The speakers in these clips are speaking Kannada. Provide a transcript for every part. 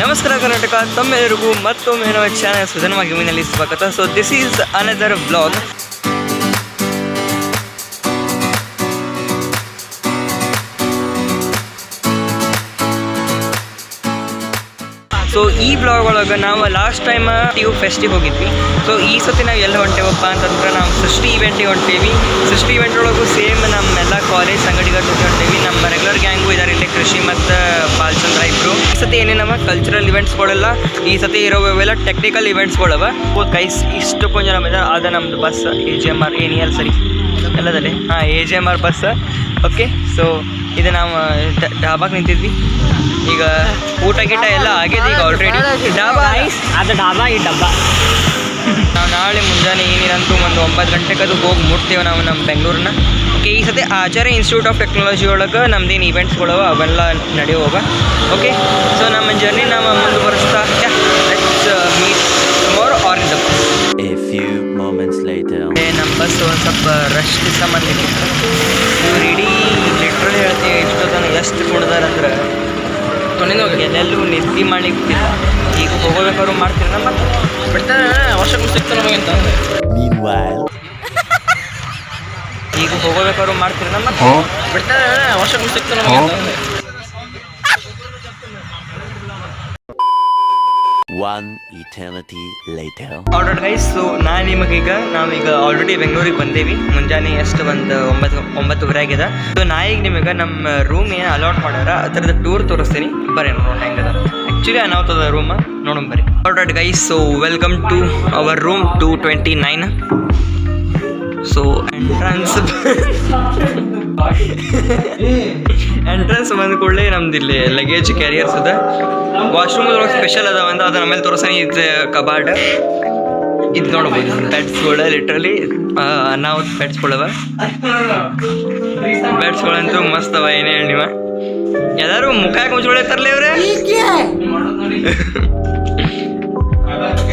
ನಮಸ್ಕಾರ ಕರ್ನಾಟಕ, ತಮ್ಮೆಲ್ಲರಿಗೂ ಮತ್ತೊಮ್ಮೆ ನಮ್ಮ ಚಾನಲ್ ಸುಧನವಾಗಿ ಮೀನಲ್ಲಿ ಸ್ವಾಗತ. So this is another vlog. So ಈ ಬ್ಲಾಗ್ ಒಳಗೆ ನಾವು ಲಾಸ್ಟ್ ಟೈಮ್ ಫೆಸ್ಟಿಗೆ ಹೋಗಿದ್ವಿ. ಸೊ ಈ ಸತಿ ನಾವು ಎಲ್ಲ ಹೊಂಟೇವಪ್ಪ ಅಂತಂದ್ರೆ ನಾವು ಸೃಷ್ಟಿ ಇವೆಂಟಿಗೆ ಹೊಂಟೇವಿ. ಸೃಷ್ಟಿ ಇವೆಂಟ್ ಒಳಗೂ ಸೇಮ್ ನಮ್ಮೆಲ್ಲ ಕಾಲೇಜ್ ಸಂಗಡಿಗರ ಜೊತೆ ಹೊಂಟೇವಿ. ನಮ್ಮ ರೆಗ್ಯುಲರ್ ಗ್ಯಾಂಗು ಇದ್ದಾರೆ ಇಲ್ಲಿ, ಕೃಷಿ ಮತ್ತು ಬಾಲಚಂದ್ರ ಇಬ್ಬರು. ಈ ಸತಿ ಏನೇನವ ಕಲ್ಚರಲ್ ಇವೆಂಟ್ಸ್ಗಳೆಲ್ಲ, ಈ ಸತಿ ಇರೋವೆಲ್ಲ ಟೆಕ್ನಿಕಲ್ ಇವೆಂಟ್ಸ್ಗಳವ. ಕೈಸ್ ಇಷ್ಟು ಕೊಂಚ ನಮ್ಮಿದೆ. ಅದು ನಮ್ಮದು ಬಸ್ AJMR ಏನಿಯಲ್ ಸರಿ ಎಲ್ಲದಲ್ಲಿ AJMR ಬಸ್. ಓಕೆ, ಸೊ ಇದು ನಾವು ಡಾಬಾಗೆ ನಿಂತಿದ್ವಿ. ಈಗ ಊಟ ಗೀಟ ಎಲ್ಲ ಆಗಿದೆ ಈಗ ಆಲ್ರೆಡಿ. ಡಾಬಾ ಅದು ಡಾಬಾ ಈ ಡಬ್ಬ. ನಾವು ನಾಳೆ ಮುಂಜಾನೆ ಏನಿರಂತೂ ಒಂದು 9 ಗಂಟೆಗೆ ಅದು ಹೋಗಿ ಮುಟ್ತೇವೆ ನಾವು ನಮ್ಮ ಬೆಂಗಳೂರನ್ನ. ಓಕೆ, ಈ ಸತಿ ಆಚಾರ್ಯ ಇನ್ಸ್ಟಿಟ್ಯೂಟ್ ಆಫ್ ಟೆಕ್ನಾಲಜಿ ಒಳಗೆ ನಮ್ದೇನು ಇವೆಂಟ್ಸ್ಗಳವ ಅವೆಲ್ಲ ನಡೆಯುವ. ಓಕೆ, ಸೊ ನಮ್ಮ ಜರ್ನಿ ನಾವು ಮುಂದುವರಿಸ್ತಾ let's meet tomorrow or in the bus. ನಮ್ಮ ಬಸ್ ಒಂದು ಸ್ವಲ್ಪ ರಶ್ ಸಂಬಂಧ ಇವ್ರು ಇಡೀ ಲಿಟ್ರಲಿ ಹೇಳ್ತೀವಿ ಇಷ್ಟೊತ್ತನ ಎಷ್ಟು ಕುಡ್ದಾರಂದ್ರೆ ಎಲ್ಲೆಲ್ಲೂ ನಿದ್ದೆ ಮಾಡ್ಲಿಕ್ಕಿಲ್ಲ. ಈಗ ಹೋಗೋಬೇಕಾದ್ರು ಮಾಡ್ತೀರಿ ನಮ್ಮ ಬಿಡ್ತಾರೆ ವರ್ಷಕ್ಕೆ ಸಿಗ್ತಾನೆ ನಮಗಿಂತ. ಈಗ ಹೋಗೋಬೇಕಾದ್ರು ಮಾಡ್ತೀರಿ ನಮ್ಮ ಬಿಡ್ತಾರೆ ವರ್ಷಕ್ಕೆ ಸಿಗ್ತಾನೆ ನಮಗಿಂತ. One eternity later. Already guys, so ನಾವೀಗ ಆಲ್ರೆಡಿ ಬೆಂಗಳೂರಿಗೆ ಬಂದೇವಿ. ಮುಂಜಾನೆ ಎಷ್ಟು ಒಂದು 9:30 ಆಗಿದೆ. ಸೊ ಈಗ ನಿಮಗೆ ನಮ್ಮ ರೂಮ್ ಏನು ಅಲಾಟ್ ಮಾಡ್ಯಾರ ಅದರದ್ದು ಟೂರ್ ತೋರಿಸ್ತೀನಿ. ಬರ್ರಿ ನೋಡೋಣ ಹೆಂಗದ. ಆ್ಯಕ್ಚುಲಿ ಅನಾವ್ತದ ರೂಮ್ ನೋಡೋಣ ಬರ್ರಿ. Already guys, so welcome to our room 229. So entrance ಬಂದ ಕೂಡಲೇ ನಮ್ದು ಇಲ್ಲಿ ಲಗೇಜ್ ಕ್ಯಾರಿಯರ್ಸ್ ಅದ. ವಾಶ್ರೂಮ್ ಸ್ಪೆಷಲ್ ಅದಾವ ಅಂತ ಅದನ್ನ ಆಮೇಲೆ ತೋರಿಸ್ತಾನೆ. ಇದು ಕಬಾರ್ಡ್ ಇದು ನೋಡ್ಬೋದು. ಬೆಡ್ಸ್ಗಳು ಲಿಟ್ರಲಿ ಅನಾಹುತ ಬೆಡ್ಸ್ಗಳವ. ಬೆಡ್ಸ್ಗಳಂತೂ ಮಸ್ತ್ ಅವ. ಏನೇ ಹೇಳಿ ನೀವು ಎಲ್ಲರೂ ಮುಖ ಯಾಕೆ ಮುಚ್ಕೊಳತ್ತಾರಲ್ಲ ಇವ್ರೆ.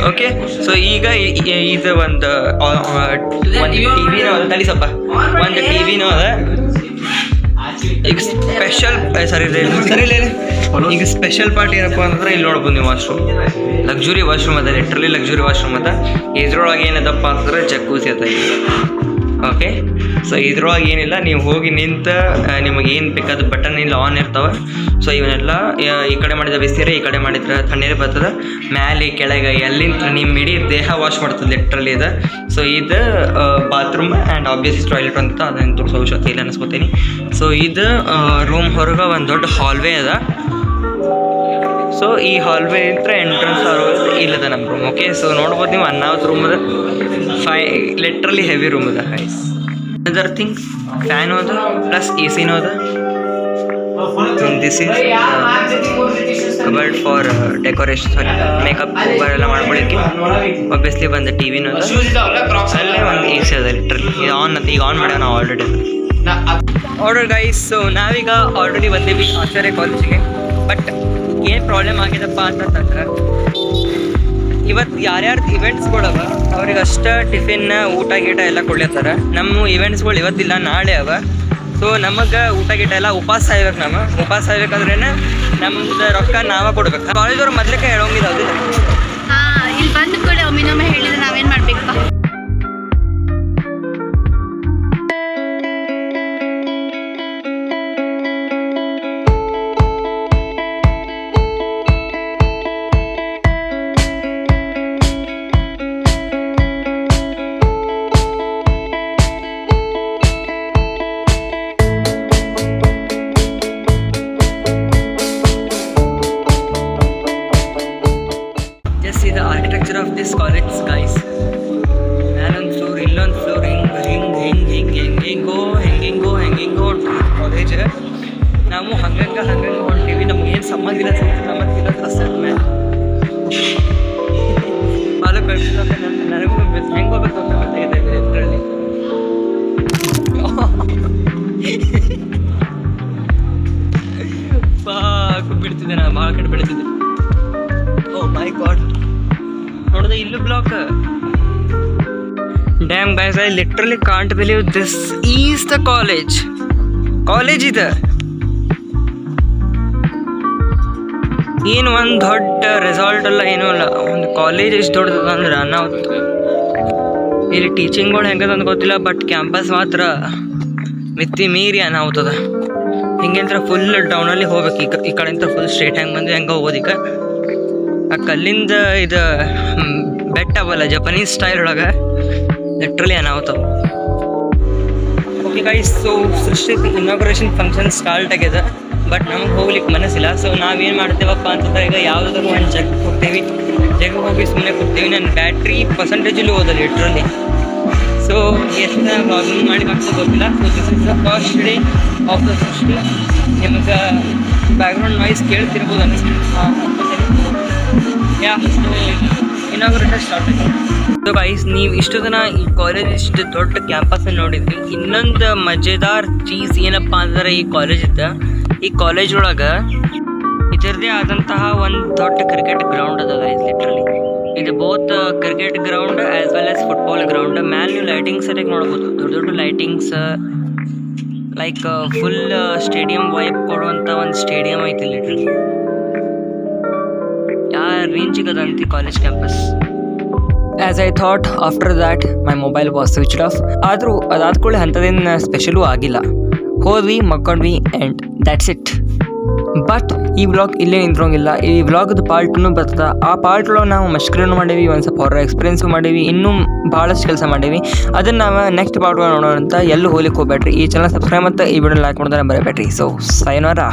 ಓಕೆ, ಸೊ ಈಗ ಇದು ಒಂದು ಟಿವಿನೂ ಅದ. ತಡಿ ಸ್ವಲ್ಪ ಒಂದು ಟಿವಿನೂ ಅದ. ಈಗ ಸ್ಪೆಷಲ್ ಈಗ ಸ್ಪೆಷಲ್ ಪಾರ್ಟ್ ಏನಪ್ಪ ಅಂತಂದ್ರೆ ಇಲ್ಲಿ ನೋಡ್ಬೋದು ನೀವು ವಾಶ್ರೂಮ್. ಲಕ್ಸುರಿ ವಾಶ್ರೂಮ್ ಅದ, ಲಿಟ್ರಲಿ ಲಕ್ಸುರಿ ವಾಶ್ರೂಮ್ ಅದ. ಇದ್ರೊಳಗೆ ಏನದಪ್ಪ ಅಂತಂದ್ರೆ ಜಕ್ಕೂಸಿ ಅದ. ಓಕೆ, ಸೊ ಇದ್ರೊಳಗೆ ಏನಿಲ್ಲ, ನೀವು ಹೋಗಿ ನಿಂತ ನಿಮಗೆ ಏನು ಬೇಕಾದ ಬಟನ್ ಇಲ್ಲ ಆನ್ ಇರ್ತಾವೆ. ಸೊ ಇವನ್ನೆಲ್ಲ ಈ ಕಡೆ ಮಾಡಿದ ಬಿಸಿನೀರು, ಈ ಕಡೆ ಮಾಡಿದ್ರೆ ತಣ್ಣೀರು ಬರ್ತದೆ. ಮೇಲೆ ಕೆಳಗೆ ಎಲ್ಲಿಂದ ನಿಮ್ಮ ಇಡೀ ದೇಹ ವಾಶ್ ಮಾಡ್ತದೆ ಲಿಟ್ರಲಿ ಇದೆ. ಸೊ ಇದು ಬಾತ್ರೂಮ್ ಆ್ಯಂಡ್ ಆಬ್ವಿಯಸ್ಲಿ ಟಾಯ್ಲೆಟ್ ಅಂತ ಅದನ್ನು ತೋರಿಸೋ ಅವಶ್ಯಕತೆ ಇಲ್ಲ ಅನಿಸ್ಕೋತೀನಿ. ಸೊ ಇದು ರೂಮ್ ಹೊರಗೆ ಒಂದು ದೊಡ್ಡ ಹಾಲ್ವೇ ಅದ. ಸೊ ಈ ಹಾಲ್ವೇ ಇದ್ರೆ ಎಂಟ್ರೆನ್ಸ್ ಇಲ್ಲದ ನಮ್ಮ ರೂಮ್. ಓಕೆ, ಸೊ ನೋಡ್ಬೋದು ನೀವು ಅನ್ನಾವತ್ತು ರೂಮ್ ಅದ. ಲಿಟ್ರಲಿ ಹೆವಿ ರೂಮ್ ಅದ ಗೈಸ್. ಅದರ್ ಥಿಂಗ್ ಫ್ಯಾನು ಅದ ಪ್ಲಸ್ AC ಅದ. This is cupboard for decoration, sorry makeup ಎಲ್ಲ ಮಾಡ್ಕೊಳ್ಳಿಕ್ಕೆ. ಆಬ್ವಿಯಸ್ಲಿ ಬಂದ ಟಿವಿನೂ ಅದ. ಅಲ್ಲೇ ಒಂದು AC ಅದ ಲಿಟ್ರಲಿ. ಇದು ಆನ್ ಅಂತ ಈಗ ಆನ್ ಮಾಡ್ಯಾವ ನಾವು ಆಲ್ರೆಡಿ. ಗೈಸ್, ಸೊ ನಾವೀಗ ಆಲ್ರೆಡಿ ಬಂದೀವಿ ಆಚಾರ್ಯ ಕಾಲೇಜಿಗೆ. ಬಟ್ ಏನು ಪ್ರಾಬ್ಲಮ್ ಆಗಿದಪ್ಪ ಅಂತಂದ್ರೆ ಇವತ್ತು ಯಾರ್ಯಾರ್ದು ಇವೆಂಟ್ಸ್ಗಳವ ಅವ್ರಿಗೆ ಅಷ್ಟೇ ಟಿಫಿನ್ ಊಟ ಗೀಟ ಎಲ್ಲ ಕೊಡ್ಲತ್ತಾರ. ನಮ್ಮ ಇವೆಂಟ್ಸ್ಗಳು ಇವತ್ತಿಲ್ಲ, ನಾಳೆ ಅವ. ಸೊ ನಮಗೆ ಊಟ ಗೀಟ ಎಲ್ಲ ಉಪವಾಸ ಸಾಯ್ಬೇಕು. ನಾವು ಉಪವಾಸ ಸಾಯ್ಬೇಕಾದ್ರೆ ನಮ್ದು ರೊಕ್ಕ ನಾವೇ ಕೊಡ್ಬೇಕು. ಕಾಲೇಜವ್ರು ಮೊದಲಕ್ಕೆ ಹೇಳೋಂಗಿದಾವ್ದು. ಇಲ್ಲಿ ಬಂದು ಕೂಡ ಒಮ್ಮಿನೊಮ್ಮೆ ಹೇಳಿದ್ರೆ ನಾವೇನು ಮಾಡಬೇಕಪ್ಪ? The architecture of this college, guys. ನಾನೊಂದು ಫ್ಲೋರ್, ಇಲ್ಲೊಂದು ಫ್ಲೋರ್, ಹಿಂಗೋ ಕಾಲೇಜ್. ನಾವು ಹಂಗಂಗೆ ಹೊಂಟೀವಿ. ನಮ್ಗೇನು ಸಂಬಂಧ ಇಲ್ಲ ನಮ್ಮತ್ತಿಲ್ಲ ಸರ್ ಮೇಲೆ ಫಾಲೋ ಕಳ್ಸಿದ್ರೆ ನನಗೂ ಹೆಂಗೆ ಹೋಗ್ಬೇಕು ಅಂತ ಗೊತ್ತಾಗಿದೆ ಇದರಲ್ಲಿ. ಬಿಡ್ತಿದ್ದೆ ನಾನು, ಭಾಳ ಕಡೆ ಬಿಡ್ತಿದ್ದೆ. ಓ ಮೈ ಗಾಡ್, ನೋಡಿದೆ ಇಲ್ಲೂ block. Damn guys, I literally can't believe this is the college ಇದೆ. ಏನು ಒಂದು ದೊಡ್ಡ ರೆಸಾಲ್ಟ್ ಅಲ್ಲ ಏನೂ ಅಲ್ಲ, ಒಂದು ಕಾಲೇಜ್ ಎಷ್ಟು ದೊಡ್ಡದ ಅಂದ್ರೆ ಅನಾಹುತ. ಇಲ್ಲಿ ಟೀಚಿಂಗ್ಗಳು ಹೆಂಗದ ಅಂತ ಗೊತ್ತಿಲ್ಲ, ಬಟ್ ಕ್ಯಾಂಪಸ್ ಮಾತ್ರ ಮಿತಿ ಮೀರಿ ಅನಾಹುತದ. ಹಿಂಗೆ ಅಂದ್ರೆ ಫುಲ್ ಡೌನಲ್ಲಿ ಹೋಗ್ಬೇಕು. ಈ ಕಡೆಯಿಂದ ಫುಲ್ ಸ್ಟ್ರೇಟ್ ಹೆಂಗೆ ಬಂದು ಹೆಂಗೆ ಹೋಗೋದು. ಈಗ ಆ ಕಲ್ಲಿಂದ ಇದು ಬೆಟ್ಟ ಅವಲ್ಲ ಜಪನೀಸ್ ಸ್ಟೈಲ್ ಒಳಗೆ ಲಿಟ್ರಲಿ ಅನಾಹುತ. ಓಕೆ ಗೈಸ್, ಸೊ ಸೃಷ್ಟಿ ಇನಾಗ್ರೇಷನ್ ಫಂಕ್ಷನ್ ಸ್ಟಾರ್ಟ್ ಆಗ್ಯದ, ಬಟ್ ನಮ್ಗೆ ಹೋಗ್ಲಿಕ್ಕೆ ಮನಸ್ಸಿಲ್ಲ. ಸೊ ನಾವೇನು ಮಾಡ್ತೇವಪ್ಪ ಅಂತಂದ್ರೆ ಈಗ ಯಾವುದಾದ್ರು ಒಂದು ಜಗಕ್ಕೆ ಹೋಗ್ತೇವೆ, ಜಗಕ್ಕೆ ಹೋಗಿ ಸುಮ್ಮನೆ ಕೊಡ್ತೇವೆ. ನನ್ನ ಬ್ಯಾಟ್ರಿ ಪರ್ಸೆಂಟೇಜಲ್ಲಿ ಹೋದ ಲಿಟ್ರಲಿ. ಸೊ ಎಷ್ಟು ವ್ಲಾಗಿಂಗ್ ಮಾಡಿ ಕಾಣಿಸೋ ಗೊತ್ತಿಲ್ಲ. So this is the first day of the ಸೃಷ್ಟಿ. ನಿಮ್ಗೆ ಬ್ಯಾಕ್ಗ್ರೌಂಡ್ ನಾಯ್ಸ್ ಕೇಳ್ತಿರ್ಬೋದು ಅನಿಸ್ತೀನಿ. ಇನಾಗ್ರೇಷನ್ ಸ್ಟಾರ್ಟ್ ಆಗಿದೆ. ಸೊ ಗೈಸ್, ನೀವು ಇಷ್ಟು ದಿನ ಈ ಕಾಲೇಜ್ ಇಷ್ಟು ದೊಡ್ಡ ಕ್ಯಾಂಪಸ್ಸನ್ನು ನೋಡಿದ್ರಿ. ಇನ್ನೊಂದು ಮಜೆದಾರ್ ಚೀಸ್ ಏನಪ್ಪ ಅಂದ್ರೆ ಈ ಕಾಲೇಜ್ ಇದ್ದ, ಈ ಕಾಲೇಜ್ ಒಳಗೆ ಇದರದೇ ಆದಂತಹ ಒಂದು ದೊಡ್ಡ ಕ್ರಿಕೆಟ್ ಗ್ರೌಂಡ್ ಅದ ಗೈಸ್. ಲಿಟ್ರಲಿ ಇದು both cricket ground as well as football ground. ಮ್ಯಾಲೆ ನೀವು ಲೈಟಿಂಗ್ಸ್ ಸರಿಯಾಗಿ ನೋಡ್ಬೋದು, ದೊಡ್ಡ ದೊಡ್ಡ lightings, like full stadium vibe ಕೊಡುವಂಥ ಒಂದು ಸ್ಟೇಡಿಯಂ ಐತಿ ಲಿಟ್ರಲಿ. ಯಾವ ರೇಂಜಿಗೆ ಅದಂತ college campus. As I thought after that my mobile was switched off. ಆದರೂ ಅದಾದ್ಕೊಳ್ಳೆ ಅಂಥದ್ದೇನು ಸ್ಪೆಷಲೂ ಆಗಿಲ್ಲ. ಹೋದ್ವಿ, ಮಕ್ಕೊಂಡ್ವಿ, ಆ್ಯಂಡ್ ದ್ಯಾಟ್ಸ್ ಇಟ್. ಬಟ್ ಈ ವ್ಲಾಗ್ ಇಲ್ಲೇ ನಿಂತ್ರೋಂಗಿಲ್ಲ. ಈ ವ್ಲಾಗ್ದು ಪಾರ್ಟ್ 2 ಬರ್ತದೆ. ಆ ಪಾರ್ಟ್ ಒಳಗೆ ನಾವು ಮಷ್ಕರಿನೂ ಮಾಡೀವಿ, ಒಂದು ಸ್ವಲ್ಪ ಹೊರ ಎಕ್ಸ್ಪೀರಿಯನ್ಸು ಮಾಡೀವಿ, ಇನ್ನೂ ಭಾಳಷ್ಟು ಕೆಲಸ ಮಾಡೀವಿ. ಅದನ್ನು ನಾವು ನೆಕ್ಸ್ಟ್ ಪಾರ್ಟ್ ಒಳಗೆ ನೋಡೋಣ ಅಂತ. ಎಲ್ಲೂ ಹೋಗ್ಲಿಕ್ಕೆ ಹೋಗ್ಬೇಡ್ರಿ. ಈ ಚಾನಲ್ ಸಬ್ಸ್ಕ್ರೈಬ್ ಮತ್ತು ಈ ವಿಡಿಯೋ ಲೈಕ್ ಮಾಡೋದನ್ನ ಬರಬೇಡ್ರಿ. ಸೊ ಸೈನೋರಾ.